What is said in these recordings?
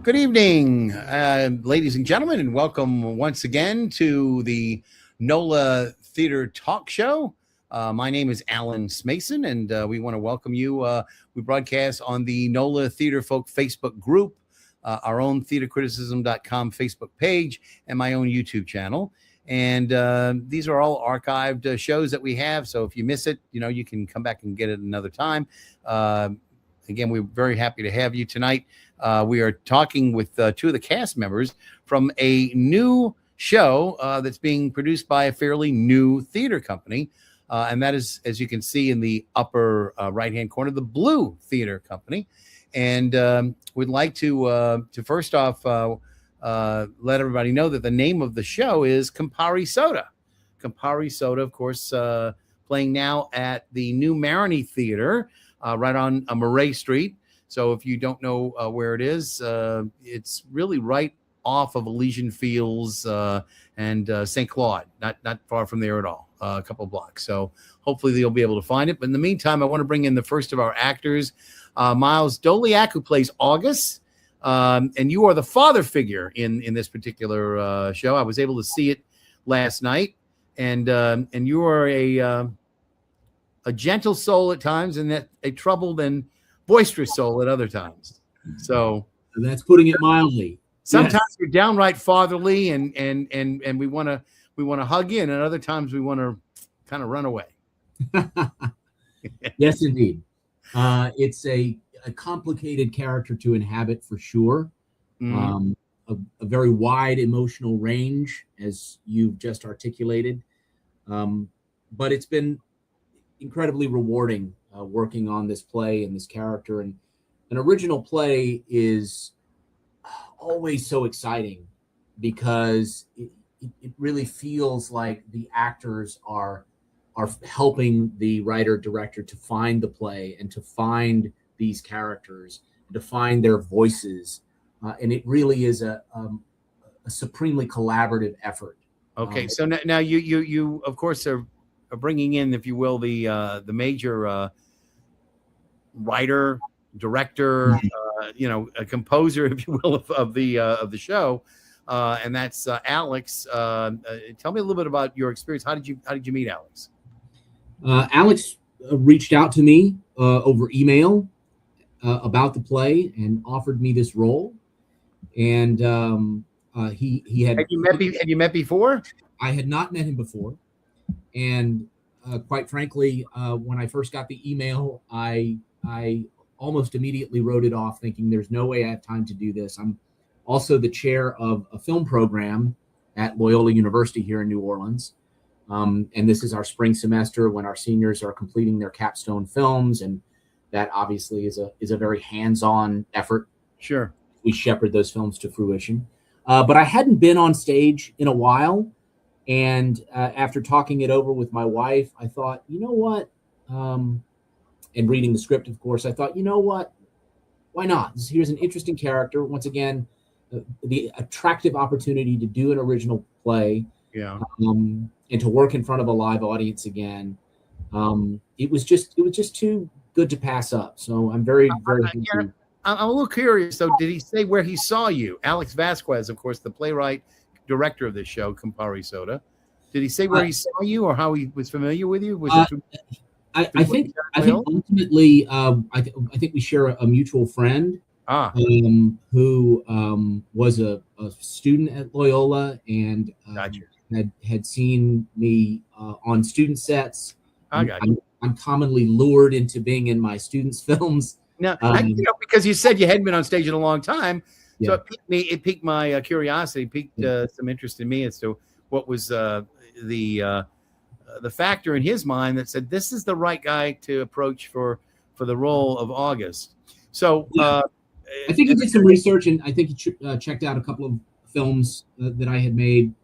Good evening, ladies and gentlemen, and welcome once again to the NOLA Theater Talk Show. My name is Alan Smason, and we want to welcome you. We broadcast on the NOLA Theater Folk Facebook group, our own theatercriticism.com Facebook page, and my own YouTube channel. And these are all archived shows that we have. So if you miss it, you can come back and get it another time. Again, we're very happy to have you tonight. We are talking with two of the cast members from a new show that's being produced by a fairly new theater company. And that is, as you can see in the upper right-hand corner, the Blue Theater Company. And we'd like to first off let everybody know that the name of the show is Campari Soda. Campari Soda, of course, playing now at the New Marigny Theater, right on Murray Street. So if you don't know where it is, it's really right off of Elysian Fields and St. Claude, not far from there at all, a couple of blocks. So hopefully you'll be able to find it. But in the meantime, I want to bring in the first of our actors, Miles Doliak, who plays August. And you are the father figure in this particular show. I was able to see it last night, and you are a gentle soul at times, and a troubled and boisterous soul at other times. So that's putting it mildly. Sometimes you're downright fatherly, and we want to hug you, and at other times we want to kind of run away. Yes, indeed. It's a complicated character to inhabit for sure. A very wide emotional range, as you've just articulated. But it's been incredibly rewarding working on this play and this character. And an original play is always so exciting because it really feels like the actors are helping the writer director to find the play and to find these characters, to find their voices. And it really is a supremely collaborative effort. Okay. So now you of course are bringing in, if you will, the major writer, director, a composer, if you will, of the show, and that's Alex. Tell me a little bit about your experience. How did you meet Alex? Alex reached out to me over email about the play and offered me this role. And he had. Had you met before? I had not met him before. And quite frankly, when I first got the email, I almost immediately wrote it off, thinking there's no way I have time to do this. I'm also the chair of a film program at Loyola University here in New Orleans. And this is our spring semester when our seniors are completing their capstone films. And that obviously is a very hands-on effort. Sure. We shepherd those films to fruition. But I hadn't been on stage in a while. And after talking it over with my wife, I thought, you know what? And reading the script, of course, I thought, you know what? Why not? Here's an interesting character. Once again, the attractive opportunity to do an original play. Yeah. And to work in front of a live audience again. It was just too good to pass up. So I'm very happy. I'm a little curious, though. Did he say where he saw you? Alex Vasquez, of course, the playwright, director of this show, Campari Soda. Did he say where he saw you or how he was familiar with you? I think ultimately, I think we share a mutual friend who was a student at Loyola and had seen me on student sets. I'm commonly lured into being in my students' films. Now, because you said you hadn't been on stage in a long time, so it piqued my curiosity, piqued some interest in me as to what was the factor in his mind that said this is the right guy to approach for the role of August. So I think he did some research, and I think he checked out a couple of films that I had made,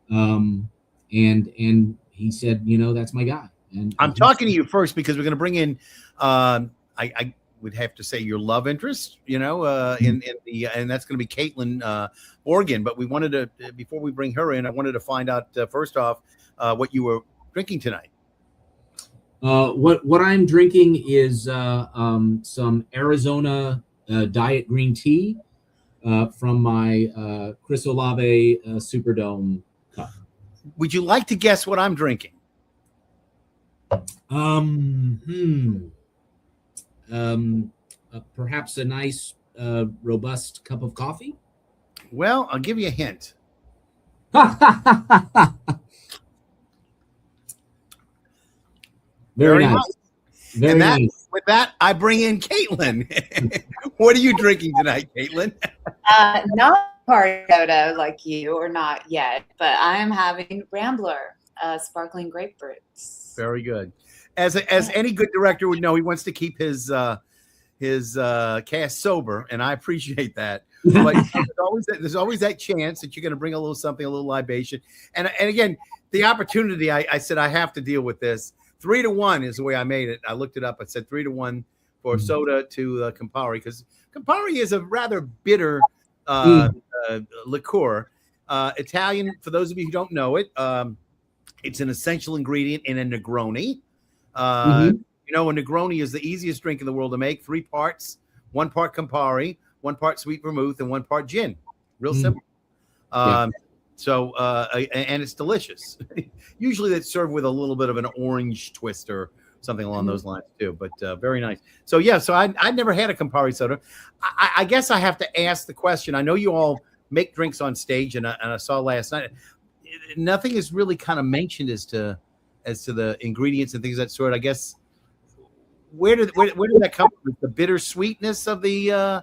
and he said, that's my guy. And I'm talking to you first because we're going to bring in I would have to say your love interest, in the and that's going to be Caitlin Morgan. But we wanted to, before we bring her in, I wanted to find out first off what you were drinking tonight. What I'm drinking is some Arizona diet green tea from my Chrysolave Superdome cup. Would you like to guess what I'm drinking? Perhaps a nice, robust cup of coffee. Well, I'll give you a hint. Very nice. Nice. Very nice. With that, I bring in Caitlin. What are you drinking tonight, Caitlin? Not Campari Soda like you, or not yet, but I am having Rambler, sparkling grapefruits. Very good. As any good director would know, he wants to keep his cast sober, and I appreciate that. But there's always that chance that you're going to bring a little libation. And again, the opportunity, I said I have to deal with this. 3-1 is the way I made it. I looked it up. I said 3-1 for soda to Campari, because Campari is a rather bitter liqueur. Italian, for those of you who don't know it, it's an essential ingredient in a Negroni. You know, a Negroni is the easiest drink in the world to make. 3 parts, 1 part Campari, 1 part sweet vermouth, and 1 part gin. Real simple. So, and it's delicious. Usually that's served with a little bit of an orange twist or something along those lines too, but very nice. So yeah, so I'd never had a Campari Soda. I guess I have to ask the question. I know you all make drinks on stage, and I saw last night, nothing is really kind of mentioned as to the ingredients and things of that sort. I guess where did that come from? The bitter sweetness of the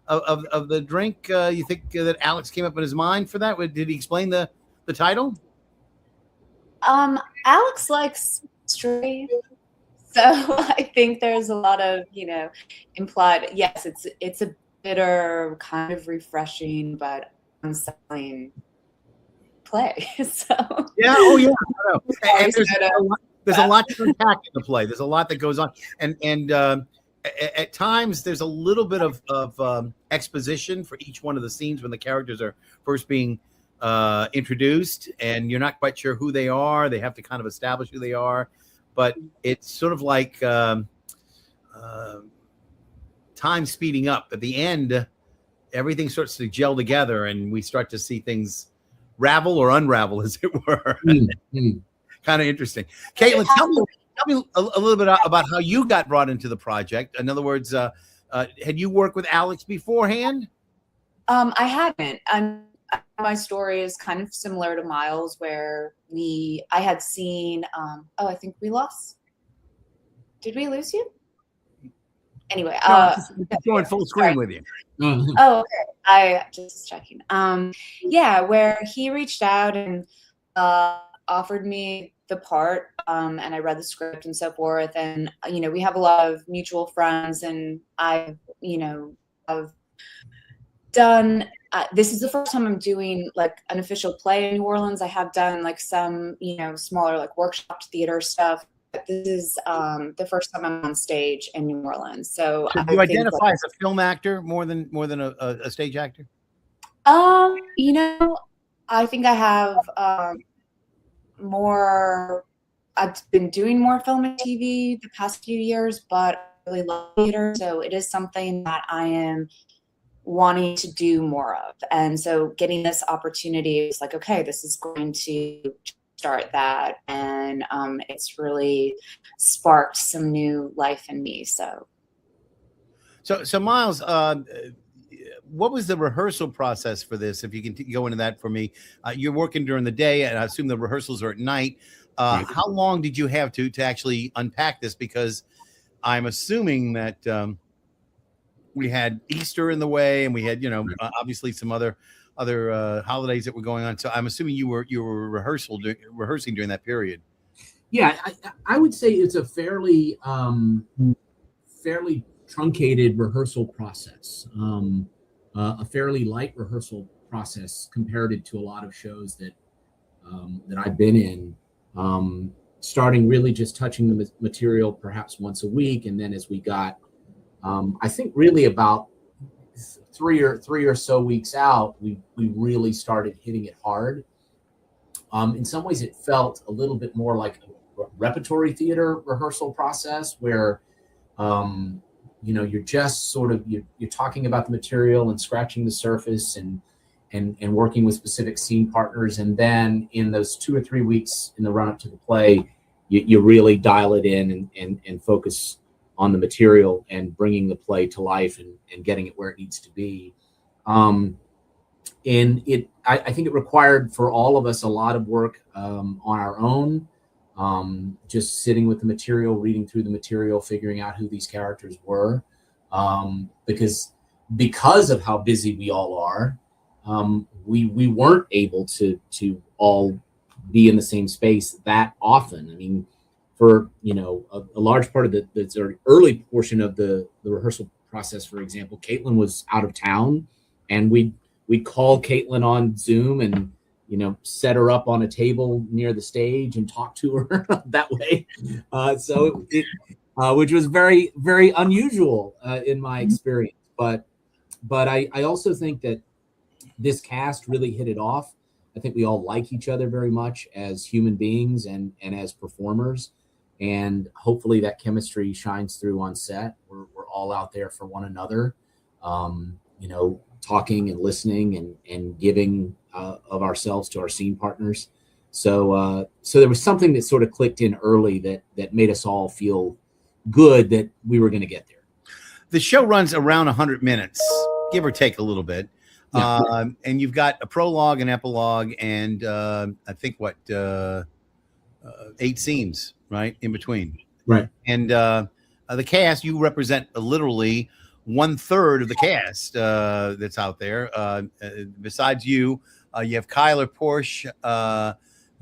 of the drink? You think that Alex came up in his mind for that? Did he explain the title? Alex likes straight, so I think there's a lot of, implied. Yes, it's a bitter, kind of refreshing, but unsettling play. So yeah, oh yeah, and there's a lot to unpack in the play. There's a lot that goes on, and at times there's a little bit of exposition for each one of the scenes when the characters are first being introduced, and you're not quite sure who they are. They have to kind of establish who they are, but it's sort of like time speeding up. At the end, everything starts to gel together, and we start to see things ravel or unravel, as it were. Kind of interesting. Caitlin, tell me a little bit about how you got brought into the project. In other words, had you worked with Alex beforehand? I hadn't. My story is kind of similar to Miles, where I had seen. I think we lost. Did we lose you? Anyway, going full screen with you. Oh, okay. I just checking. Yeah, where he reached out and offered me the part, and I read the script and so forth. And we have a lot of mutual friends, and I've done. This is the first time I'm doing like an official play in New Orleans. I have done like some smaller like workshop theater stuff. But this is the first time I'm on stage in New Orleans. So do you identify as a film actor more than a stage actor? I think I have more. I've been doing more film and TV the past few years, but I really love theater, so it is something that I am wanting to do more of. And so getting this opportunity is like, okay, this is going to start that, and it's really sparked some new life in me. So Miles, what was the rehearsal process for this? If you can go into that for me. You're working during the day, and I assume the rehearsals are at night. How long did you have to actually unpack this? Because I'm assuming that we had Easter in the way, and we had obviously some other holidays that were going on. So I'm assuming you were rehearsing during that period. Yeah, I would say it's a fairly truncated rehearsal process, a fairly light rehearsal process compared to a lot of shows that I've been in. Starting really just touching the material perhaps once a week, and then as we got, I think really about three or so weeks out, we really started hitting it hard. In some ways, it felt a little bit more like a repertory theater rehearsal process, where you're just sort of you're talking about the material and scratching the surface and working with specific scene partners, and then in those 2 or 3 weeks in the run up to the play, you really dial it in and focus on the material and bringing the play to life and getting it where it needs to be. And I think it required for all of us a lot of work on our own, just sitting with the material, reading through the material, figuring out who these characters were, because of how busy we all are, we weren't able to all be in the same space that often. I mean, for a large part of the sort of early portion of the rehearsal process, for example, Caitlin was out of town, and we'd call Caitlin on Zoom and set her up on a table near the stage and talk to her that way. So it which was very, very unusual in my experience. But I also think that this cast really hit it off. I think we all like each other very much as human beings and as performers. And hopefully that chemistry shines through on set. We're all out there for one another, talking and listening and giving of ourselves to our scene partners. So there was something that sort of clicked in early that made us all feel good that we were going to get there. The show runs around 100 minutes, give or take a little bit. Yeah. And you've got a prologue, an epilogue, and I think 8 scenes, right, in between. Right. And the cast, you represent literally 1/3 of the cast that's out there. Besides you, you have Kyler Porsche,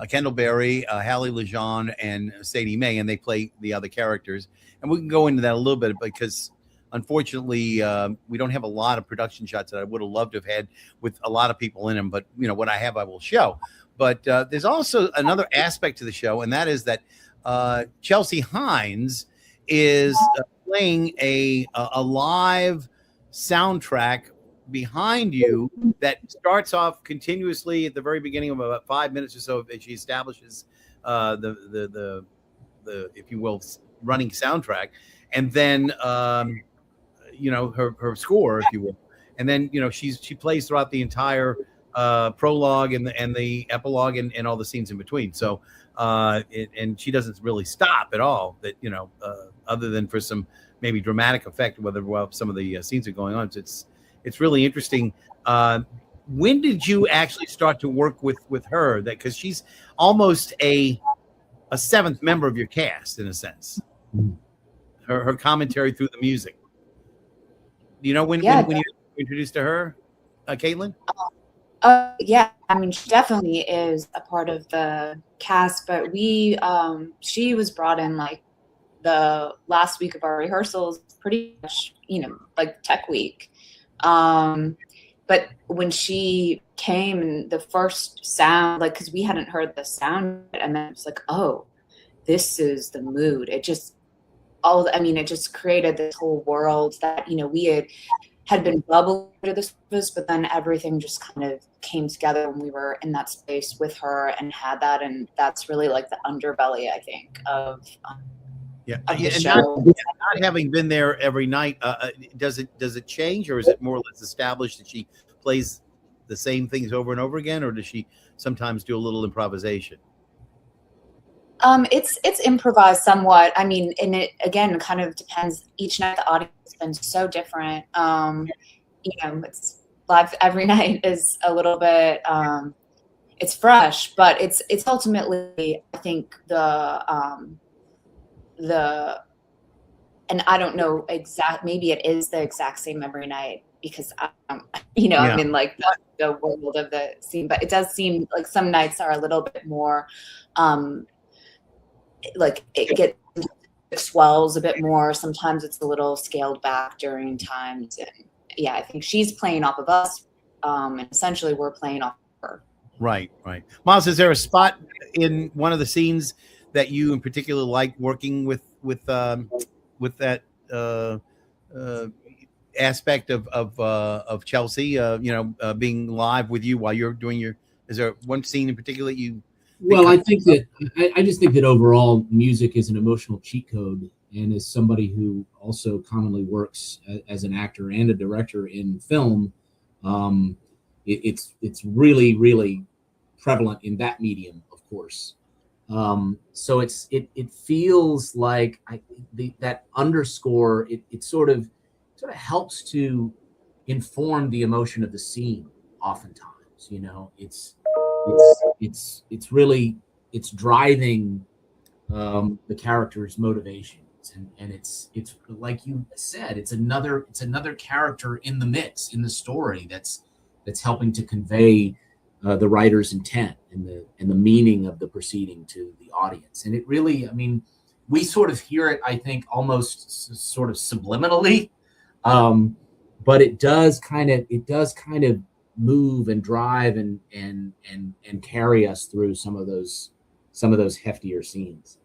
Kendall Berry, Hallie Lejeune, and Sadie Mae, and they play the other characters. And we can go into that a little bit because, unfortunately, we don't have a lot of production shots that I would have loved to have had with a lot of people in them. But, what I have, I will show. But there's also another aspect to the show, and that is that Chelsea Hines is playing a live soundtrack behind you that starts off continuously at the very beginning of about 5 minutes or so. She establishes the if you will, running soundtrack, and then her score, if you will, and then she plays throughout the entire prologue and the epilogue and all the scenes in between. So and she doesn't really stop at all. That other than for some maybe dramatic effect, while some of the scenes are going on. So it's really interesting. When did you actually start to work with her? That because she's almost a seventh member of your cast in a sense. Her commentary through the music. Do you know when you were introduced to her, Caitlin? Yeah, I mean, she definitely is a part of the cast, but she was brought in like the last week of our rehearsals, pretty much, like tech week. But when she came and the first sound, like, because we hadn't heard the sound, and then it's like, oh, this is the mood. It just created this whole world that, we had been bubbling to the surface, but then everything just kind of came together when we were in that space with her and had that. And that's really like the underbelly, I think, of the show. Not having been there every night, does it change, or is it more or less established that she plays the same things over and over again, or does she sometimes do a little improvisation? It's improvised somewhat. I mean, and it again kind of depends. Each night the audience has been so different. It's live every night is a little bit. It's fresh, but it's ultimately, I think and I don't know maybe it is the exact same every night because I'm in like the world of the scene, but it does seem like some nights are a little bit more. Like it swells a bit more. Sometimes it's a little scaled back during times. And yeah, I think she's playing off of us. And essentially we're playing off of her. Right. Miles, is there a spot in one of the scenes that you in particular like working with that aspect of Chelsea, being live with you while you're doing is there one scene in particular that you? Well, I just think that overall music is an emotional cheat code, and as somebody who also commonly works as an actor and a director in film, it's really, really prevalent in that medium, of course. So it feels like that underscore, it sort of helps to inform the emotion of the scene. Oftentimes, it's really, it's driving the character's motivations, and it's like you said, it's another character in the mix, in the story, that's helping to convey the writer's intent and the meaning of the proceeding to the audience. And it really, I mean, we sort of hear it, I think, almost sort of subliminally, but it does kind of move and drive and carry us through some of those heftier scenes.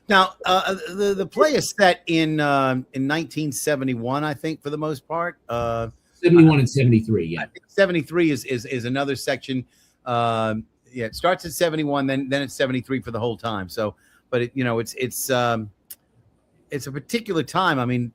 Now, the play is set in 1971, I think, for the most part. 71 and 73, yeah. I think 73 is another section. It starts at 71, then it's 73 for the whole time. So, but it's a particular time. I mean,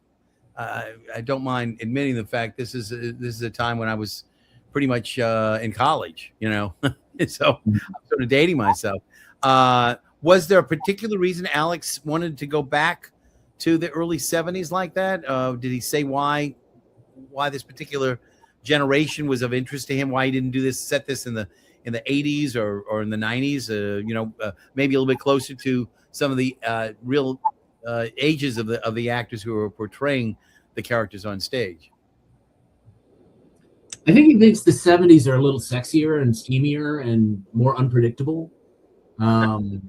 I don't mind admitting the fact this is a time when I was pretty much in college, so I'm sort of dating myself. Was there a particular reason Alex wanted to go back to the early 70s like that? Did he say why this particular generation was of interest to him? Why he didn't set this in the 80s or in the 90s? Maybe a little bit closer to some of the real ages of the actors who are portraying the characters on stage. I think he thinks the 70s are a little sexier and steamier and more unpredictable. And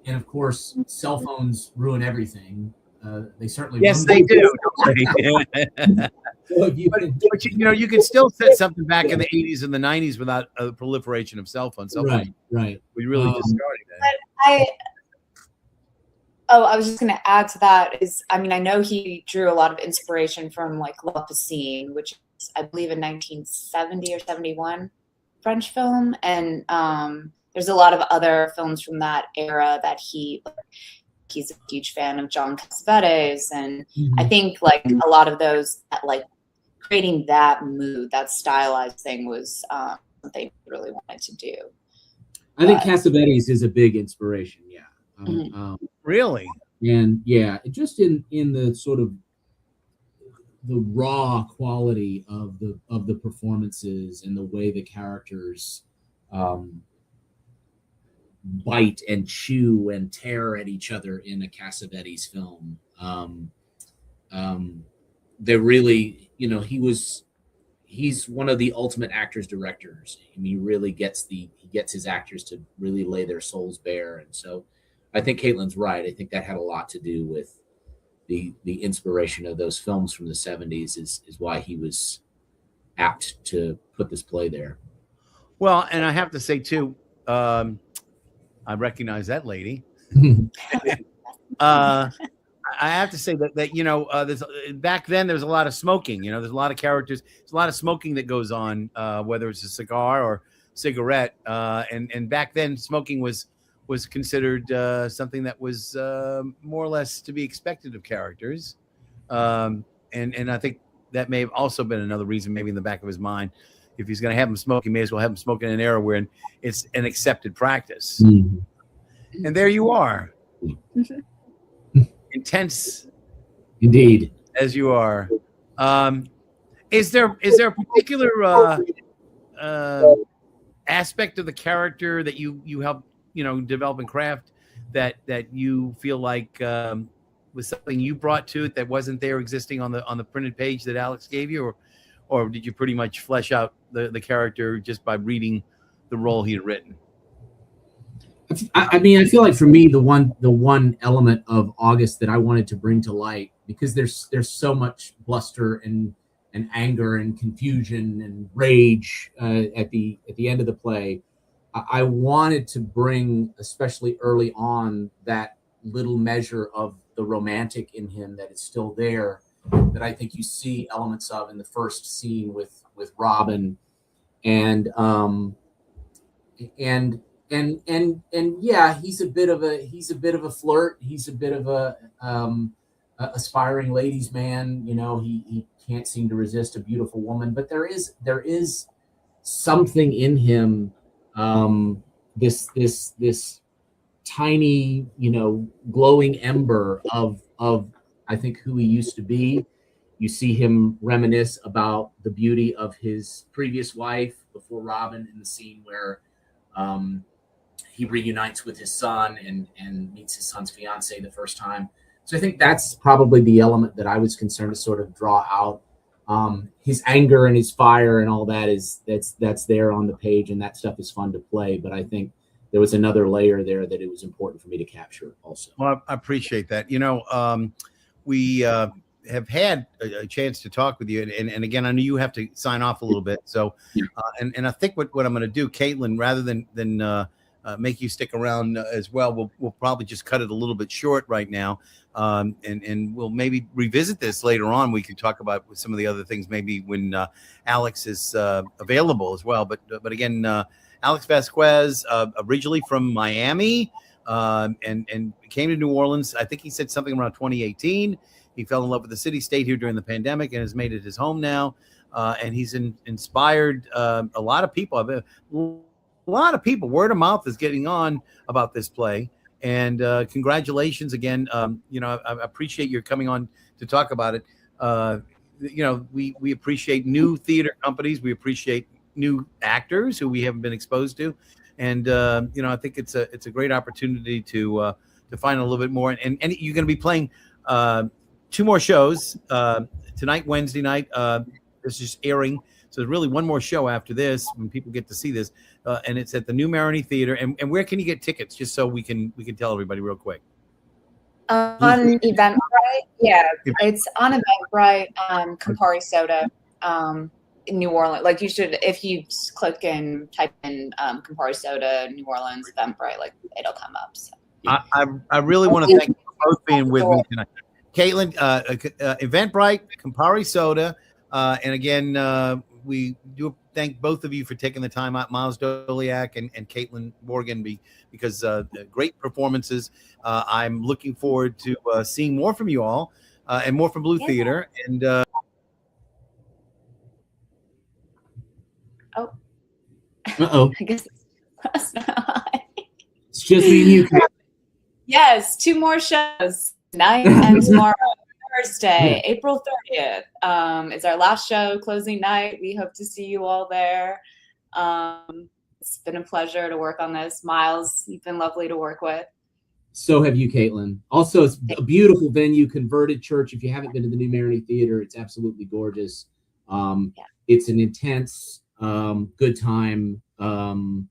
of course, cell phones ruin everything. They certainly. Yes, they do. So you can still set something back in the 80s and the 90s without a proliferation of cell phones. Right. We really just started that. I was just going to add to that I know he drew a lot of inspiration from like La Piscine, which is, I believe, a 1970 or 71 French film. And there's a lot of other films from that era that he's a huge fan of John Cassavetes. And I think like a lot of those, like creating that mood, that stylized thing was something he really wanted to do. I think Cassavetes is a big inspiration. Yeah. Really? And yeah, just in the sort of the raw quality of the performances and the way the characters bite and chew and tear at each other in a Cassavetes film. They're really, he's one of the ultimate actors directors, and he really gets his actors to really lay their souls bare. And so I think Caitlin's right. I think that had a lot to do with the inspiration of those films from the 70s is why he was apt to put this play there. Well, and I have to say too, I recognize that lady. I have to say that there's, back then there was a lot of smoking. There's a lot of characters. There's a lot of smoking that goes on, whether it's a cigar or cigarette. And back then, smoking was considered something that was more or less to be expected of characters. And I think that may have also been another reason, maybe in the back of his mind, if he's going to have him smoke, he may as well have him smoke in an era where it's an accepted practice. Mm-hmm. And there you are. Intense. Indeed. As you are. Is there a particular aspect of the character that you help develop and craft that you feel like was something you brought to it that wasn't there existing on the printed page that Alex gave you, or did you pretty much flesh out the character just by reading the role he had written? I mean, I feel like for me, the one element of August that I wanted to bring to light, because there's so much bluster and anger and confusion and rage at the end of the play, I wanted to bring, especially early on, that little measure of the romantic in him that is still there, that I think you see elements of in the first scene with Robin, and and yeah, he's a bit of a flirt. He's a bit of a aspiring ladies man. You know, he can't seem to resist a beautiful woman. But there is something in him, this tiny, you know, glowing ember of I think who he used to be. You see him reminisce about the beauty of his previous wife before Robin in the scene where he reunites with his son and meets his son's fiance the first time. So I think that's probably the element that I was concerned to sort of draw out. His anger and his fire and all that that's there on the page, and that stuff is fun to play. But I think there was another layer there that it was important for me to capture also. Well, I appreciate that. You know, we have had a chance to talk with you, and again, I know you have to sign off a little bit. So, and I think what I'm going to do, Caitlin, rather than make you stick around as well, we'll probably just cut it a little bit short right now, and we'll maybe revisit this later on. We can talk about some of the other things maybe when Alex is available as well. But again, Alex Vasquez, originally from Miami, and came to New Orleans. I think he said something around 2018. He fell in love with the city, stayed here during the pandemic, and has made it his home now. And he's inspired a lot of people. A lot of people. Word of mouth is getting on about this play. And congratulations again. You know, I appreciate your coming on to talk about it. You know, we appreciate new theater companies. We appreciate new actors who we haven't been exposed to. And you know, I think it's a great opportunity to find a little bit more. And you're going to be playing 2 more shows tonight, Wednesday night. This is airing, so there's really one more show after this when people get to see this, and it's at the New Maroney Theater. And where can you get tickets? Just so we can tell everybody real quick. On Eventbrite, yeah, it's on Eventbrite. Campari Soda, in New Orleans. Like you should, if you type in Campari Soda, New Orleans, Eventbrite, like it'll come up. So. I really want to thank you for both being with me tonight. Caitlin, Eventbrite, Campari Soda, and again, we do thank both of you for taking the time out, Miles Doliak and Caitlin Morgan, because great performances. I'm looking forward to seeing more from you all and more from Blue Theater. And I guess it's just me and you. Yes, 2 more shows tonight and tomorrow. Thursday, April 30th is our last show, closing night. We hope to see you all there. It's been a pleasure to work on this. Miles, you've been lovely to work with. So have you, Caitlin. Also, it's a beautiful venue, converted church. If you haven't been to the New Maroney Theater, it's absolutely gorgeous. It's an intense, good time, an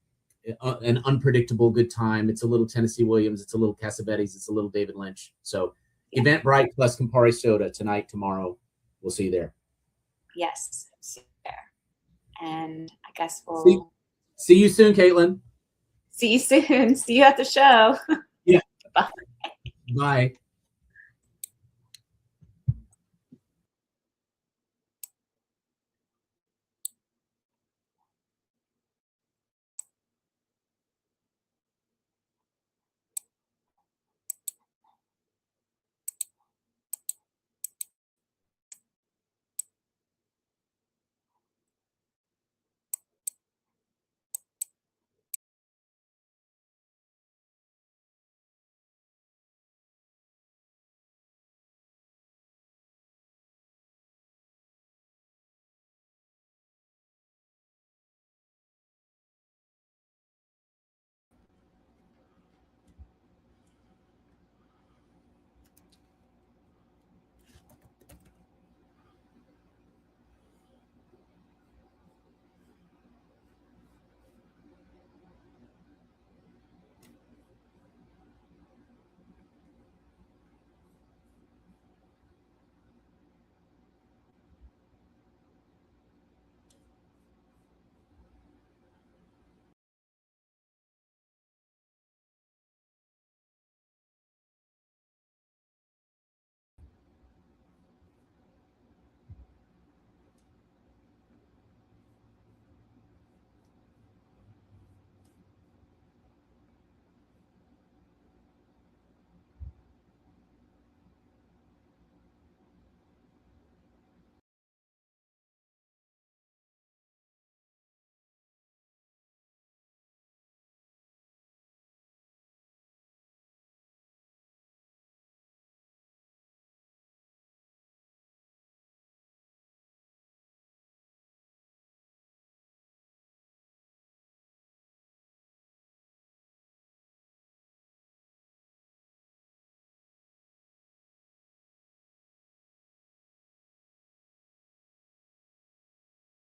unpredictable good time. It's a little Tennessee Williams. It's a little Cassavetes. It's a little David Lynch. So Eventbrite plus Campari Soda tonight, tomorrow. We'll see you there. Yes, see you there. And I guess we'll see you soon, Caitlin. See you soon. See you at the show. Yeah. Bye. Bye.